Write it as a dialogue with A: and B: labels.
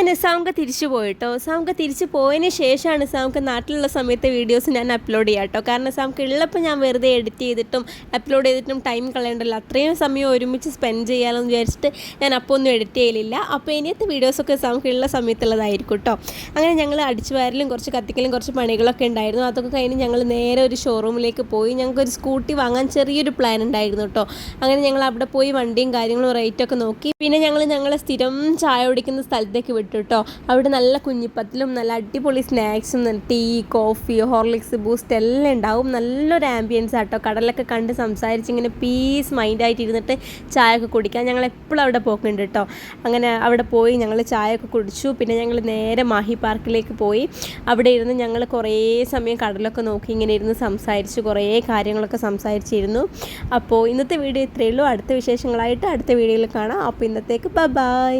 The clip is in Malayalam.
A: അങ്ങനെ സാമുക്ക് തിരിച്ചു പോയിട്ടോ. സാമുക്ക് തിരിച്ചു പോയതിന് ശേഷമാണ് സാമുക്ക് നാട്ടിലുള്ള സമയത്തെ വീഡിയോസ് ഞാൻ അപ്ലോഡ് ചെയ്യാം കേട്ടോ. കാരണം സാമുക്ക് ഉള്ളപ്പോൾ ഞാൻ വെറുതെ എഡിറ്റ് ചെയ്തിട്ടും അപ്ലോഡ് ചെയ്തിട്ടും ടൈം കളയണ്ടല്ലോ, അത്രയും സമയം ഒരുമിച്ച് സ്പെൻഡ് ചെയ്യാമെന്ന് വിചാരിച്ചിട്ട് ഞാൻ അപ്പോൾ ഒന്നും എഡിറ്റ് ചെയ്യലില്ല. അപ്പോൾ ഇനിയത്തെ വീഡിയോസൊക്കെ സാമുക്ക് ഉള്ള സമയത്തുള്ളതായിരിക്കും കേട്ടോ. അങ്ങനെ ഞങ്ങൾ അടിച്ചു വാരലും കുറച്ച് കത്തിക്കലും കുറച്ച് പണികളൊക്കെ ഉണ്ടായിരുന്നു. അതൊക്കെ കഴിഞ്ഞ് ഞങ്ങൾ നേരെ ഒരു ഷോറൂമിലേക്ക് പോയി. ഞങ്ങൾക്കൊരു സ്കൂട്ടി വാങ്ങാൻ ചെറിയൊരു പ്ലാൻ ഉണ്ടായിരുന്നു കേട്ടോ. അങ്ങനെ ഞങ്ങൾ അവിടെ പോയി വണ്ടിയും കാര്യങ്ങളും റേറ്റൊക്കെ നോക്കി. പിന്നെ ഞങ്ങളെ സ്ഥിരം ചായ കുടിക്കുന്ന സ്ഥലത്തേക്ക് വിട്ടു കേട്ടോ. അവിടെ നല്ല കുഞ്ഞിപ്പത്തിലും നല്ല അടിപൊളി സ്നാക്സും ടീ, കോഫി, ഹോർലിക്സ്, ബൂസ്റ്റ് എല്ലാം ഉണ്ടാവും. നല്ലൊരു ആംബിയൻസ് ആട്ടോ. കടലൊക്കെ കണ്ട് സംസാരിച്ച് ഇങ്ങനെ പീസ് മൈൻഡായിട്ട് ഇരുന്നിട്ട് ചായ ഒക്കെ കുടിക്കാൻ ഞങ്ങൾ എപ്പോഴും അവിടെ പോക്കുന്നുണ്ട് കേട്ടോ. അങ്ങനെ അവിടെ പോയി ഞങ്ങൾ ചായ ഒക്കെ കുടിച്ചു. പിന്നെ ഞങ്ങൾ നേരെ മാഹി പാർക്കിലേക്ക് പോയി. അവിടെ ഇരുന്ന് ഞങ്ങൾ കുറേ സമയം കടലൊക്കെ നോക്കി ഇങ്ങനെ ഇരുന്ന് സംസാരിച്ചു, കുറേ കാര്യങ്ങളൊക്കെ സംസാരിച്ചിരുന്നു. അപ്പോൾ ഇന്നത്തെ വീഡിയോ ഇത്രയേ ഉള്ളൂ. അടുത്ത വിശേഷങ്ങളായിട്ട് അടുത്ത വീഡിയോയിൽ കാണാം. അപ്പോൾ ഇന്നത്തേക്ക് ബൈ.